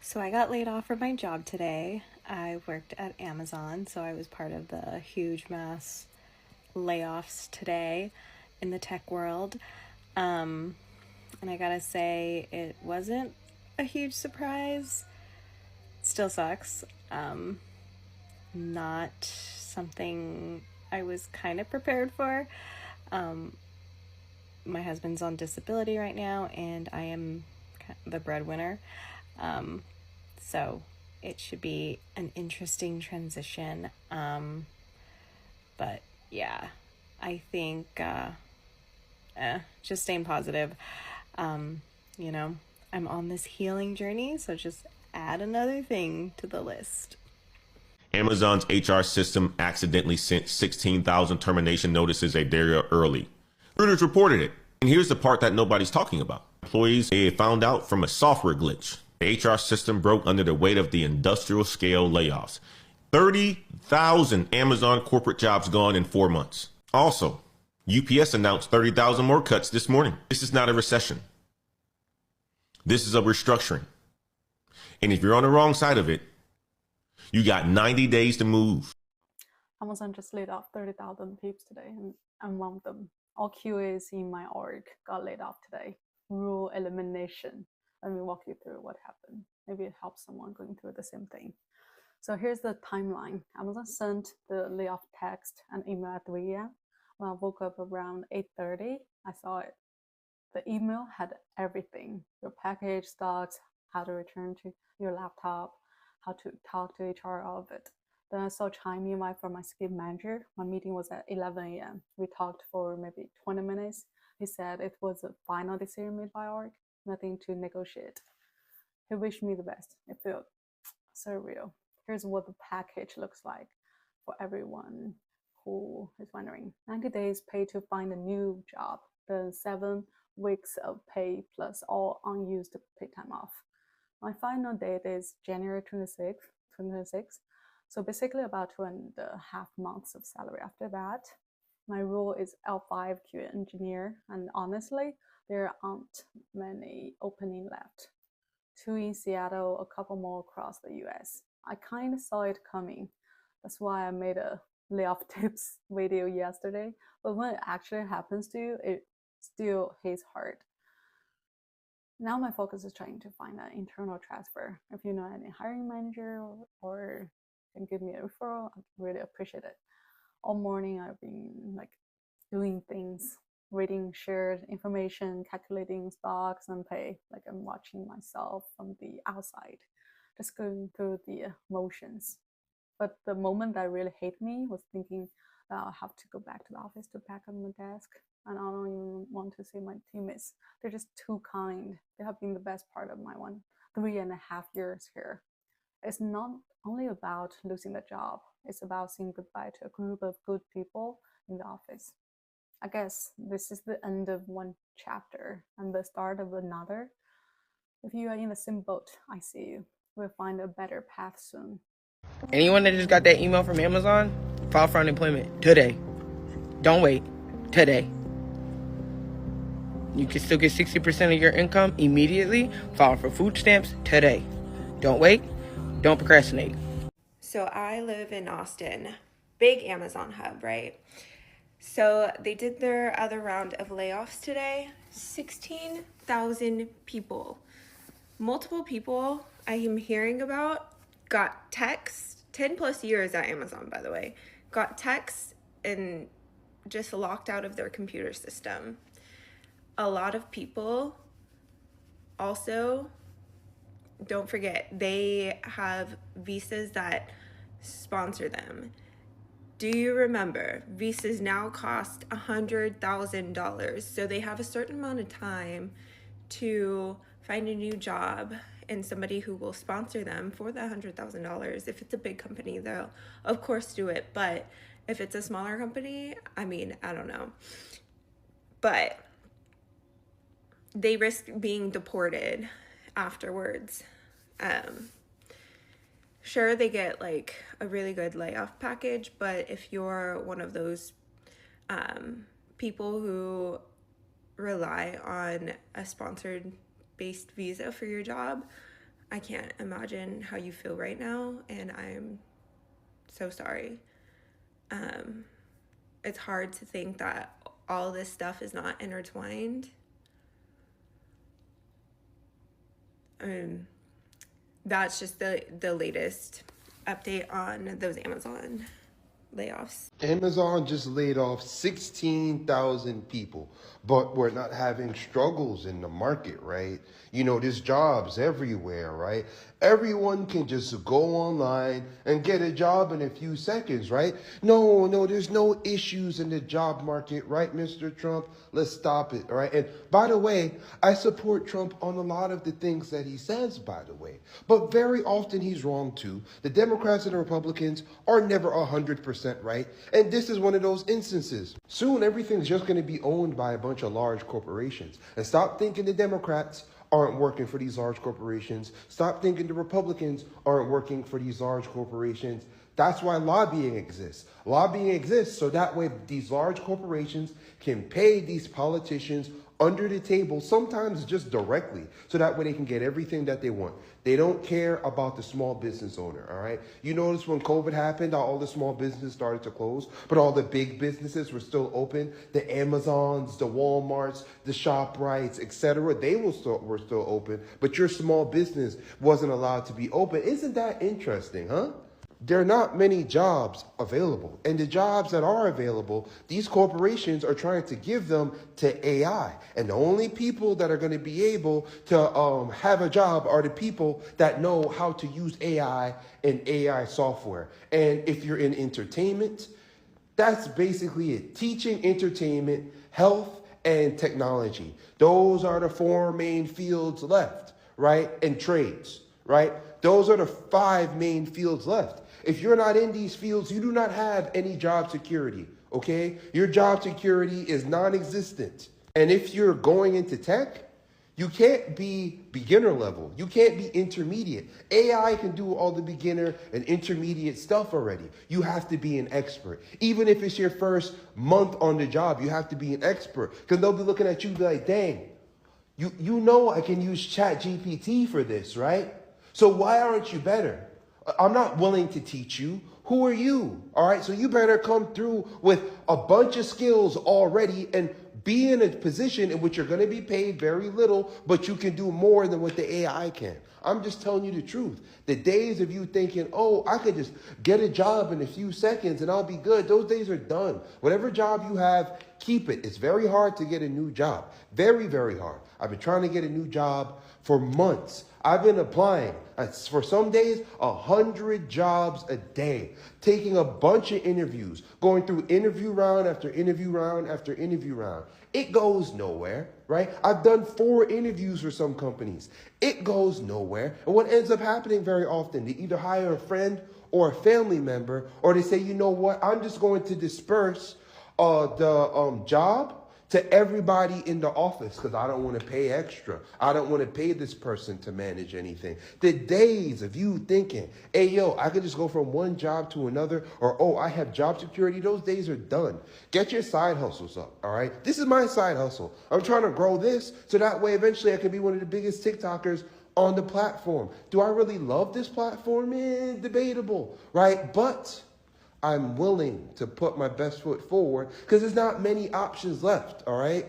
So I got laid off from my job today. I worked at Amazon, so I was part of the huge mass layoffs today in the tech world. Um, and I gotta say, it wasn't a huge surprise. Still sucks. Not something I was kind of prepared for. Um, my husband's on disability right now, and I am the breadwinner. Um, So it should be an interesting transition. But yeah, I think just staying positive. Um, you know, I'm on this healing journey, so just add another thing to the list. Amazon's HR system accidentally sent 16,000 termination notices a day early. Reuters reported it. And here's the part that nobody's talking about. Employees found out from a software glitch. The HR system broke under the weight of the industrial scale layoffs. 30,000 Amazon corporate jobs gone in 4 months. Also, UPS announced 30,000 more cuts this morning. This is not a recession. This is a restructuring. And if you're on the wrong side of it, you got 90 days to move. Amazon just laid off 30,000 peeps today, and I'm one of them. All QAs in my org got laid off today. Rule elimination. Let me walk you through what happened. Maybe it helps someone going through the same thing. So here's the timeline. Amazon sent the layoff text and email at 3 a.m. When I woke up around 8:30, I saw it. The email had everything: your package, stocks, how to return to your laptop, how to talk to HR, all of it. Then I saw Chime invite from my skip manager. My meeting was at 11 a.m. We talked for maybe 20 minutes. He said it was a final decision made by org, nothing to negotiate. He wished me the best. It felt surreal. Here's what the package looks like for everyone who is wondering. 90 days pay to find a new job, then 7 weeks of pay plus all unused paid time off. My final date is January 26th, 2026. So basically about 2.5 months of salary after that. My role is L5 QA engineer, and honestly, there aren't many opening left. 2 in Seattle, a couple more across the US. I kind of saw it coming. That's why I made a layoff tips video yesterday. But when it actually happens to you, it still hits hard. Now my focus is trying to find an internal transfer. If you know any hiring manager or can give me a referral, I'd really appreciate it. All morning I've been doing things, reading shared information, calculating stocks and pay. Like I'm watching myself from the outside, just going through the motions. But the moment that really hit me was thinking that I'll have to go back to the office to pack up my desk. And I don't even want to say my teammates. They're just too kind. They have been the best part of my 3.5 years here. It's not only about losing the job, it's about saying goodbye to a group of good people in the office. I guess this is the end of one chapter and the start of another. If you are in the same boat, I see you. We'll find a better path soon. Anyone that just got that email from Amazon, file for unemployment today. Don't wait. Today. You can still get 60% of your income immediately. File for food stamps today. Don't wait. Don't procrastinate. So I live in Austin, big Amazon hub, right? So they did their other round of layoffs today. 16,000 people. Multiple people I am hearing about got texts, 10 plus years at Amazon, by the way, got texts and just locked out of their computer system. A lot of people also, don't forget, they have visas that sponsor them. Do you remember visas now cost $100,000? So they have a certain amount of time to find a new job and somebody who will sponsor them for the $100,000. If it's a big company, they'll of course do it. But if it's a smaller company, I mean, I don't know. But they risk being deported afterwards. Sure, they get like a really good layoff package, but if you're one of those people who rely on a sponsored based visa for your job, I can't imagine how you feel right now, and I'm so sorry. It's hard to think that all this stuff is not intertwined. That's just the latest update on those Amazon layoffs. Amazon just laid off 16,000 people, but we're not having struggles in the market, right? You know, there's jobs everywhere, right? Everyone can just go online and get a job in a few seconds, right? No, there's no issues in the job market, right, Mr. Trump? Let's stop it, all right? And by the way, I support Trump on a lot of the things that he says, by the way. But very often he's wrong too. The Democrats and the Republicans are never 100% right. And this is one of those instances. Soon everything's just going to be owned by a bunch of large corporations. And stop thinking the Democrats aren't working for these large corporations. Stop thinking the Republicans aren't working for these large corporations. That's why lobbying exists. Lobbying exists so that way these large corporations can pay these politicians under the table, sometimes just directly, so that way they can get everything that they want. They don't care about the small business owner, all right? You notice when COVID happened, all the small businesses started to close, but all the big businesses were still open. The Amazons, the Walmarts, the ShopRites, etc. They were still open, but your small business wasn't allowed to be open. Isn't that interesting, huh? There are not many jobs available. And the jobs that are available, these corporations are trying to give them to AI. And the only people that are going to be able to have a job are the people that know how to use AI and AI software. And if you're in entertainment, that's basically it. Teaching, entertainment, health, and technology. Those are the four main fields left, right? And trades, right? Those are the 5 main fields left. If you're not in these fields, you do not have any job security, okay? Your job security is non-existent. And if you're going into tech, you can't be beginner level. You can't be intermediate. AI can do all the beginner and intermediate stuff already. You have to be an expert. Even if it's your first month on the job, you have to be an expert. Because they'll be looking at you and be like, dang, you know I can use ChatGPT for this, right? So why aren't you better? I'm not willing to teach you. Who are you? All right, so you better come through with a bunch of skills already and be in a position in which you're going to be paid very little, but you can do more than what the AI can. I'm just telling you the truth. The days of you thinking, oh, I could just get a job in a few seconds and I'll be good, those days are done. Whatever job you have, keep it. It's very hard to get a new job. Very, very hard. I've been trying to get a new job for months. I've been applying for some days 100 jobs a day, taking a bunch of interviews, going through interview round after interview round after interview round. It goes nowhere, right? I've done 4 interviews for some companies. It goes nowhere. And what ends up happening very often, they either hire a friend or a family member, or they say, you know what, I'm just going to disperse the job to everybody in the office because I don't want to pay extra. I don't want to pay this person to manage anything. The days of you thinking, hey, yo, I could just go from one job to another, or, oh, I have job security, those days are done. Get your side hustles up, all right? This is my side hustle. I'm trying to grow this so that way eventually I can be one of the biggest TikTokers on the platform. Do I really love this platform? Debatable, right? But I'm willing to put my best foot forward because there's not many options left, all right?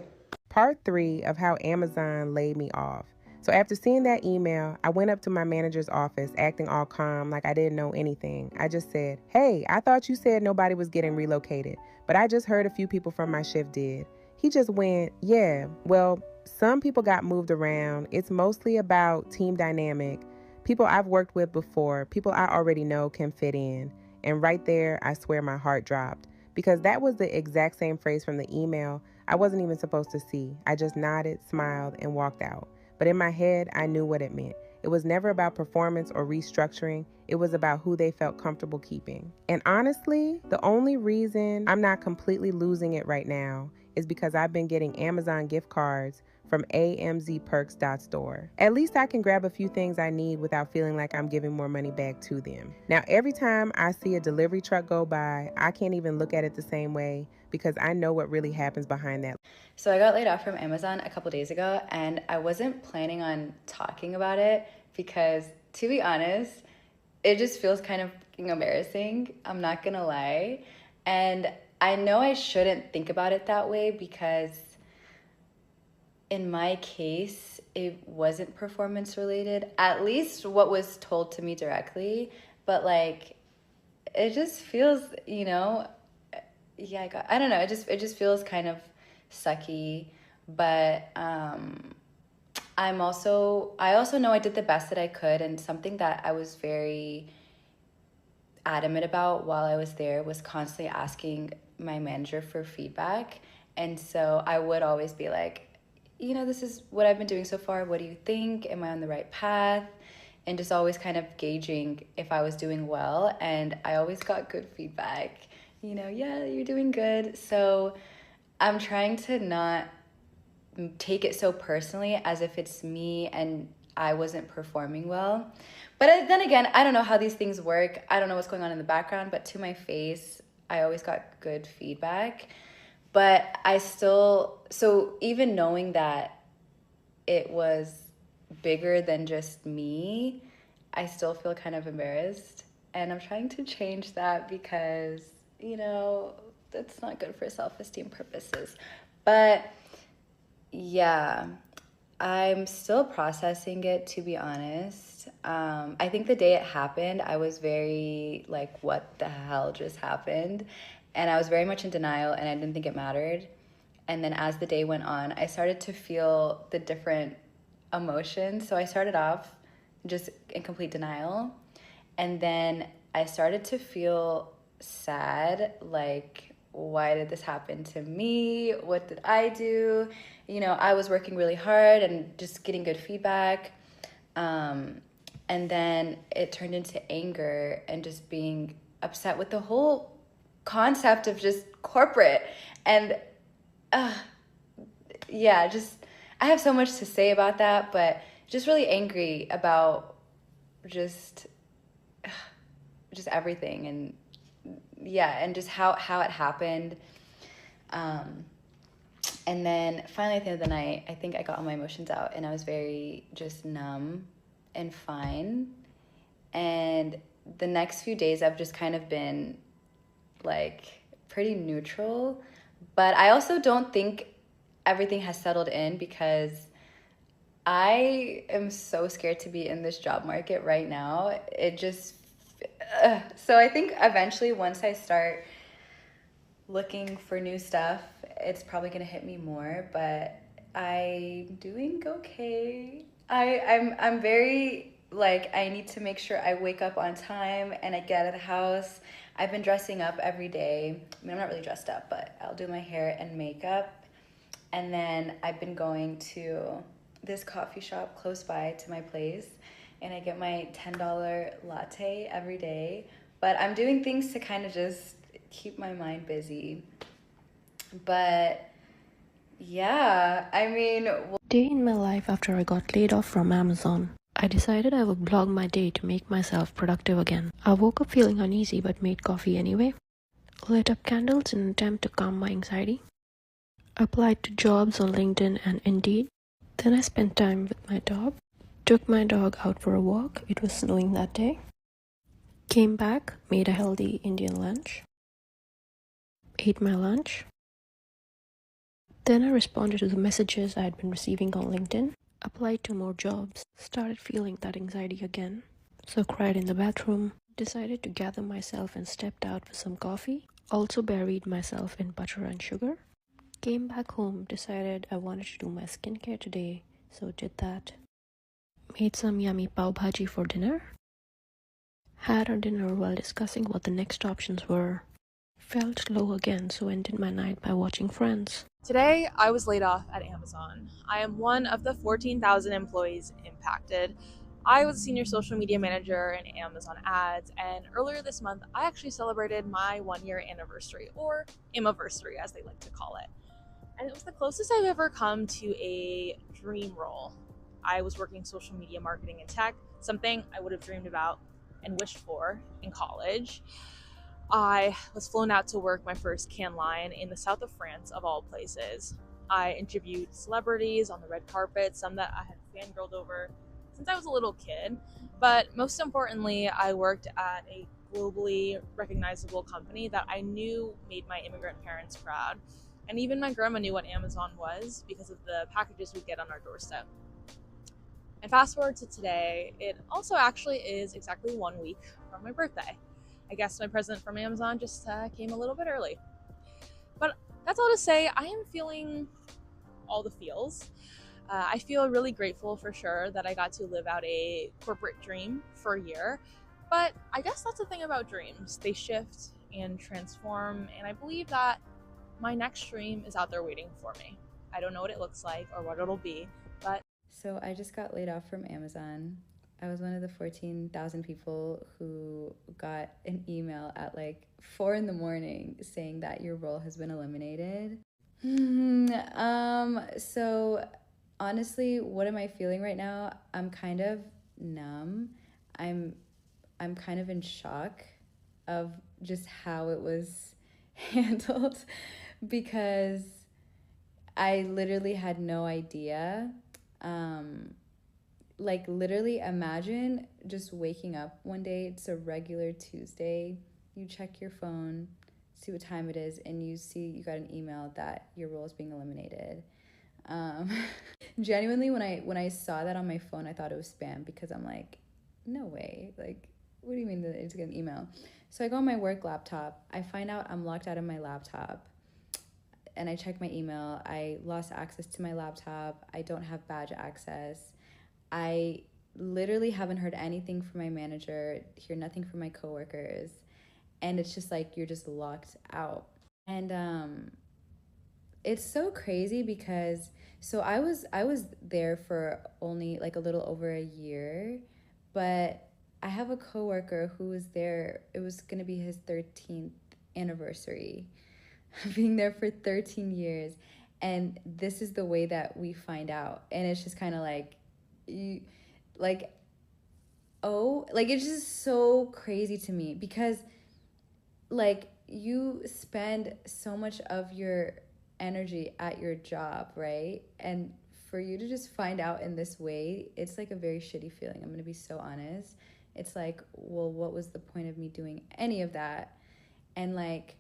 Part 3 of how Amazon laid me off. So after seeing that email, I went up to my manager's office acting all calm like I didn't know anything. I just said, hey, I thought you said nobody was getting relocated, but I just heard a few people from my shift did. He just went, yeah, well, some people got moved around. It's mostly about team dynamic. People I've worked with before, people I already know can fit in. And right there, I swear my heart dropped because that was the exact same phrase from the email I wasn't even supposed to see. I just nodded, smiled, and walked out. But in my head, I knew what it meant. It was never about performance or restructuring. It was about who they felt comfortable keeping. And honestly, the only reason I'm not completely losing it right now is because I've been getting Amazon gift cards from amzperks.store. At least I can grab a few things I need without feeling like I'm giving more money back to them. Now, every time I see a delivery truck go by, I can't even look at it the same way because I know what really happens behind that. So I got laid off from Amazon a couple days ago, and I wasn't planning on talking about it because, to be honest, it just feels kind of fucking embarrassing. I'm not gonna lie. And I know I shouldn't think about it that way because in my case, it wasn't performance related, at least what was told to me directly. But like, it just feels, yeah, I don't know. It just feels kind of sucky. But I also know I did the best that I could, and something that I was very adamant about while I was there was constantly asking my manager for feedback. And so I would always be like, this is what I've been doing so far. What do you think? Am I on the right path? And just always kind of gauging if I was doing well. And I always got good feedback. Yeah, you're doing good. So I'm trying to not take it so personally as if it's me and I wasn't performing well. But then again, I don't know how these things work. I don't know what's going on in the background, but to my face, I always got good feedback. But so even knowing that it was bigger than just me, I still feel kind of embarrassed. And I'm trying to change that because, that's not good for self-esteem purposes. But yeah, I'm still processing it, to be honest. I think the day it happened, I was very like, what the hell just happened? And I was very much in denial and I didn't think it mattered. And then as the day went on, I started to feel the different emotions. So I started off just in complete denial. And then I started to feel sad, like, why did this happen to me? What did I do? I was working really hard and just getting good feedback. And then it turned into anger and just being upset with the whole concept of just corporate. And yeah, I have so much to say about that, but just really angry about just everything. And yeah, and just how it happened. And then finally at the end of the night, I think I got all my emotions out and I was very just numb and fine. And the next few days I've just kind of been like pretty neutral. But I also don't think everything has settled in because I am so scared to be in this job market right now. So I think eventually once I start looking for new stuff, it's probably gonna hit me more, but I'm doing okay. I'm very like, I need to make sure I wake up on time and I get out of the house. I've been dressing up every day. I mean, I'm not really dressed up, but I'll do my hair and makeup. And then I've been going to this coffee shop close by to my place and I get my $10 latte every day. But I'm doing things to kind of just keep my mind busy. But yeah, I mean... Day in my life after I got laid off from Amazon. I decided I would blog my day to make myself productive again. I woke up feeling uneasy but made coffee anyway. Lit up candles in an attempt to calm my anxiety. Applied to jobs on LinkedIn and Indeed. Then I spent time with my dog. Took my dog out for a walk. It was snowing that day. Came back, made a healthy Indian lunch. Ate my lunch. Then I responded to the messages I had been receiving on LinkedIn. Applied to more jobs. Started feeling that anxiety again. So cried in the bathroom. Decided to gather myself and stepped out for some coffee. Also buried myself in butter and sugar. Came back home, decided I wanted to do my skincare today, so did that. Made some yummy pav bhaji for dinner. Had our dinner while discussing what the next options were. Felt low again, so ended my night by watching Friends. Today, I was laid off at Amazon. I am one of the 14,000 employees impacted. I was a senior social media manager in Amazon ads, and earlier this month, I actually celebrated my 1-year anniversary, or Imiversary as they like to call it. And it was the closest I've ever come to a dream role. I was working social media marketing and tech, something I would have dreamed about and wished for in college. I was flown out to work my first Cannes Lion in the south of France, of all places. I interviewed celebrities on the red carpet, some that I had fangirled over, since I was a little kid. But most importantly, I worked at a globally recognizable company that I knew made my immigrant parents proud. And even my grandma knew what Amazon was because of the packages we get on our doorstep. And fast forward to today, it also actually is exactly 1 week from my birthday. I guess my present from Amazon just came a little bit early. But that's all to say, I am feeling all the feels. I feel really grateful for sure that I got to live out a corporate dream for a year. But I guess that's the thing about dreams. They shift and transform, and I believe that my next dream is out there waiting for me. I don't know what it looks like or what it'll be, but... So I just got laid off from Amazon. I was one of the 14,000 people who got an email at like 4 in the morning saying that your role has been eliminated. So honestly, what am I feeling right now? I'm kind of numb. I'm kind of in shock of just how it was handled because I literally had no idea. Like literally imagine just waking up one day, it's a regular Tuesday, you check your phone, see what time it is, and you see you got an email that your role is being eliminated. Genuinely, when I saw that on my phone, I thought it was spam because I'm like, no way, like, what do you mean that it's an email? So I go on my work laptop, I find out I'm locked out of my laptop, and I check my email. I lost access to my laptop. I don't have badge access. I literally haven't heard anything from my manager, hear nothing from my coworkers. And it's just like, you're just locked out. And it's so crazy because, so I was there for only like a little over a year, but I have a coworker who was there, it was gonna be his 13th anniversary, being there for 13 years. And this is the way that we find out. And it's just kind of like, you like, oh, like it's just so crazy to me because like you spend so much of your energy at your job, right? And for you to just find out in this way, it's like a very shitty feeling. I'm gonna be so honest. It's like, well, what was the point of me doing any of that? And like,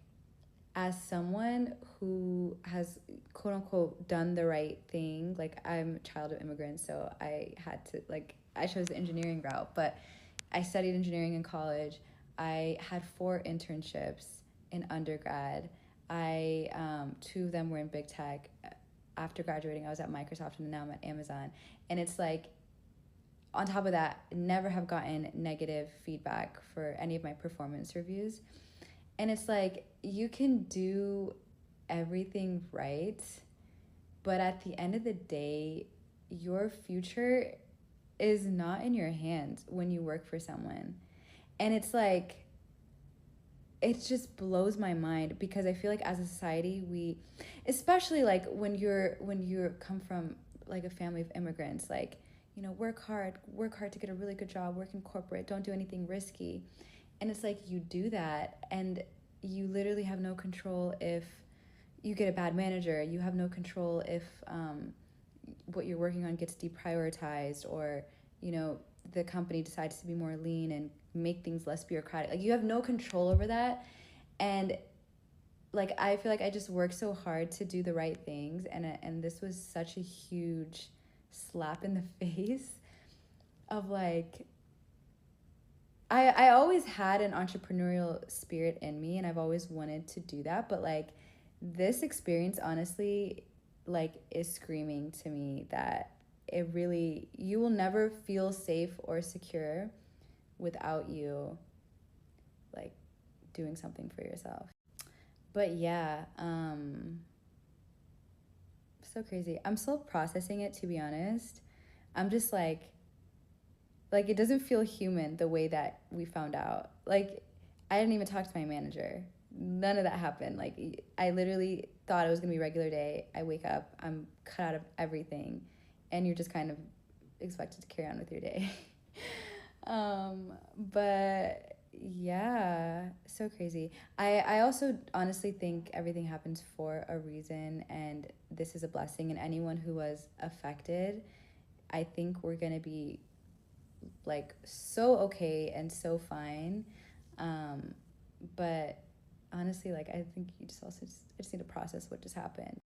as someone who has quote unquote done the right thing, like I'm a child of immigrants, so I had to, like, I chose the engineering route, but I studied engineering in college. I had 4 internships in undergrad. I 2 of them were in big tech. After graduating, I was at Microsoft, and now I'm at Amazon. And it's like, on top of that, never have gotten negative feedback for any of my performance reviews. And it's like, you can do everything right, but at the end of the day, your future is not in your hands when you work for someone. And it's like, it just blows my mind because I feel like as a society, we, especially like when you come from like a family of immigrants, like, you know, work hard to get a really good job, work in corporate, don't do anything risky. And it's like, you do that and you literally have no control if you get a bad manager. You have no control if what you're working on gets deprioritized, or, you know, the company decides to be more lean and make things less bureaucratic. Like, you have no control over that. And like, I feel like I just worked so hard to do the right things, and this was such a huge slap in the face of like, I always had an entrepreneurial spirit in me, and I've always wanted to do that, but like, this experience honestly like is screaming to me that it really, you will never feel safe or secure without you like doing something for yourself. But yeah, so crazy. I'm still processing it, to be honest. I'm just like it doesn't feel human the way that we found out. Like, I didn't even talk to my manager. None of that happened. Like, I literally thought it was gonna be a regular day. I wake up, I'm cut out of everything, and you're just kind of expected to carry on with your day. But yeah, so crazy. I also honestly think everything happens for a reason, and this is a blessing. And anyone who was affected, I think we're gonna be like so okay and so fine. But honestly, like I think you just also I just need to process what just happened.